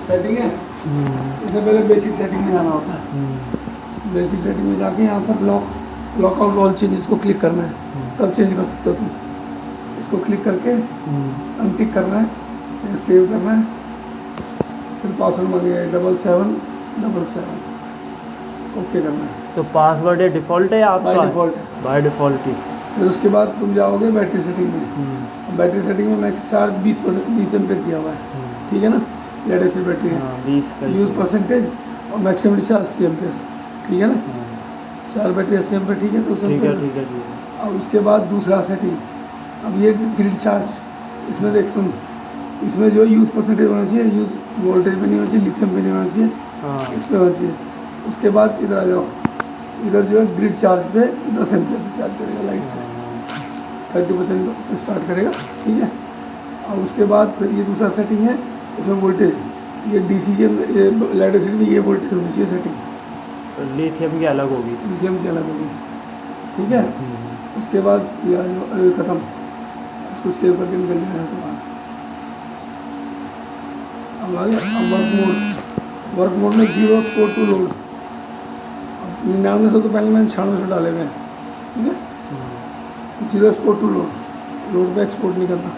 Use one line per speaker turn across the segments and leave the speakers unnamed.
Setting है, इससे पहले बेसिक सेटिंग में जाना होता है। बेसिक सेटिंग में जाके यहाँ पर लॉक आउट ऑल चेंजेस को क्लिक करना है, तब चेंज कर सकते हो तुम। इसको क्लिक करके अनटिक करना है, सेव करना है, फिर पासवर्ड मांगेगा 7777, ओके करना है।
तो पासवर्ड है डिफ़ॉल्ट है आपका?
बाय डिफ़ॉल्ट है।
बाय डिफ़ॉल्ट ही।
फिर उसके बाद तुम जाओगे बैटरी सेटिंग में। बैटरी सेटिंग में मैक्स चार्ज 20 एम्पेयर किया हुआ है, ठीक है ना। लेड एसिड बैटरी है,
20 का
यूज़ परसेंटेज और मैक्सिमम डिस्चार्ज 80 एम्पेयर, ठीक है ना। 4 बैटरी 80 एम्पेयर, ठीक है। तो
ठीक है, ठीक है।
अब उसके बाद दूसरा सेटिंग, अब ये ग्रिड चार्ज, इसमें देख सुन, इसमें जो यूज़ परसेंटेज होना चाहिए, यूज़ वोल्टेज पे नहीं होना चाहिए, लिथियम पे नहीं होना चाहिए, इस पर होना चाहिए। उसके बाद इधर आ जाओ, इधर जो है ग्रिड चार्ज पे 10 एम्पेयर से चार्ज करेगा लाइट से, 30% स्टार्ट करेगा, ठीक है। और उसके बाद फिर ये दूसरा सेटिंग है, इसमें वोल्टेज, ये डीसी के लेड एसिड में ये वोल्टेज होनी चाहिए सेटिंग,
तो लिथियम की अलग होगी।
लिथियम की अलग होगी, ठीक है। उसके बाद ये आ जाओ, ख़त्म, इसको सेव करके निकल जाएगा सामान। अब आ गया, अब वर्क मोड में 0 स्कोर टू लोड, 99 तो पहले मैंने 96 डाले हुए हैं, ठीक है। 0 स्कोर टू लोड पे एक्सपोर्ट नहीं करना।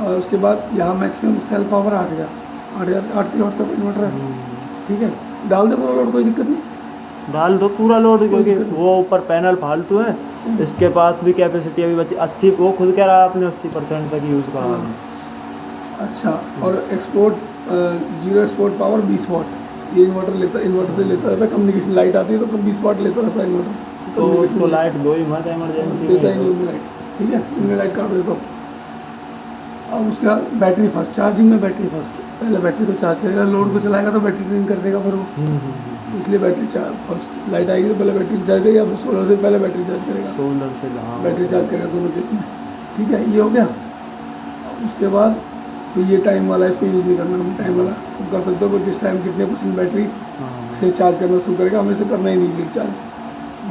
और उसके बाद यहाँ मैक्सिमम सेल पावर 8 किलोवाट का इन्वर्टर है, ठीक है। डाल दे पूरा लोड, कोई दिक्कत नहीं,
डाल दो पूरा लोड, क्योंकि वो ऊपर पैनल फालतू है, इसके पास भी कैपेसिटी अभी बची 80, वो खुद कह रहा है आपने 80% तक यूज़ करा।
अच्छा, और एक्सपोर्ट 0 एक्सपोर्ट पावर 20 वाट, ये इन्वर्टर से लेता रहता है। कम्युनिकेशन लाइट आती है तो 20 वाट लेता रहता है इन्वर्टर,
तो उसको लाइट दो ही मत इमरजेंसी
देता ही नहीं लाइट, ठीक है। इनमें लाइट काट देता हूँ। और उसके बाद बैटरी फर्स्ट, चार्जिंग में बैटरी फर्स्ट, पहले बैटरी को चार्ज करेगा, लोड को चलाएगा तो बैटरी ड्रेन कर देगा फिर वो, इसलिए बैटरी चार्ज फर्स्ट। लाइट आएगी तो पहले बैटरी चार्ज करेगा, फिर सोलर से पहले बैटरी चार्ज करेगा,
सोलर से
बैटरी चार्ज करेगा दोनों केस में, ठीक है। ये हो गया। उसके बाद तो ये टाइम वाला, इसको यूज़ नहीं करना, हम टाइम वाला तुम कर सकते हो, जिस टाइम कितने % बैटरी से चार्ज करना शुरू करेगा, हमें से करना ही नहीं ग्रिड चार्ज,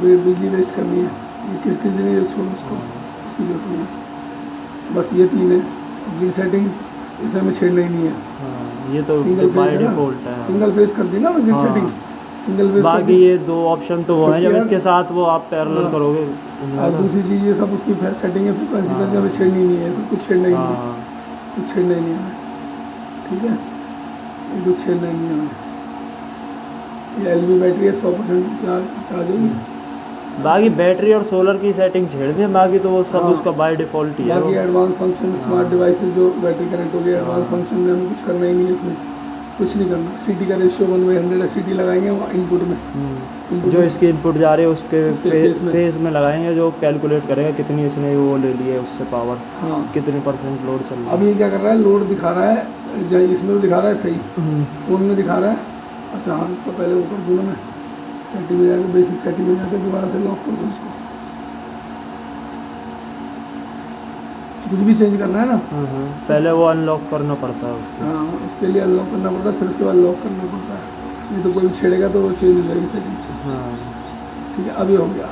बिजली वेस्ट करनी है, ये किस दिन ये छोड़, उसको इसकी जरूरत नहीं है। बस ये 3 है ग्रिड सेटिंग, इसे हमें छेड़ना ही नहीं है।
ये तो बाय डिफ़ॉल्ट है,
सिंगल फेस कर दी ना ग्रिड सेटिंग, सिंगल फेस।
बाकी ये 2 ऑप्शन तो वो है, जब इसके साथ वो आप पैरेलल करोगे।
और दूसरी चीज़ ये सब उसकी सेटिंग है, फ्रीक्वेंसी पर हमें छेड़नी नहीं है, कुछ छेड़ना ही नहीं है, कुछ छेड़ना ही नहीं है, ठीक है। ये कुछ छेड़ना ही नहीं है हमें। ये LV बैटरी है, 100% चार्ज होगी।
बाकी बैटरी और सोलर की सेटिंग छेड़ दें, बाकी तो वो सब उसका बाय डिफ़ॉल्ट ही है।
बाकी एडवांस फंक्शन, स्मार्ट डिवाइसेस जो बैटरी कनेक्ट हो गई, एडवांस फंक्शन में हमें कुछ करना ही नहीं है, इसमें कुछ नहीं करना। सीटी का रेशियो 1/100 है, सीटी लगाएंगे वहाँ इनपुट में,
जो इसकी इनपुट जा रही है उसके फेस में लगाएंगे, जो कैलकुलेट करेगा कितनी इसने वो ले ली है उससे पावर,
हाँ
कितने % लोड चल रहा है।
अब ये क्या कर रहा है, लोड दिखा रहा है, इसमें तो दिखा रहा है सही, फ़ोन में दिखा रहा है। अच्छा हाँ, इसको पहले ऊपर दूँ मैं, सेटिंग में जाकर, बेसिक सेटिंग में जाकर दोबारा से लॉक कर दो इसको। कुछ भी चेंज करना है ना,
पहले वो अनलॉक करना पड़ता है उसको।
हाँ, उसके लिए अनलॉक करना पड़ता है, फिर उसके बाद लॉक करना पड़ता है, नहीं तो कोई भी छेड़ेगा तो वो चेंज हो जाएगी सेटिंग।
हाँ
ठीक है, अभी हो गया।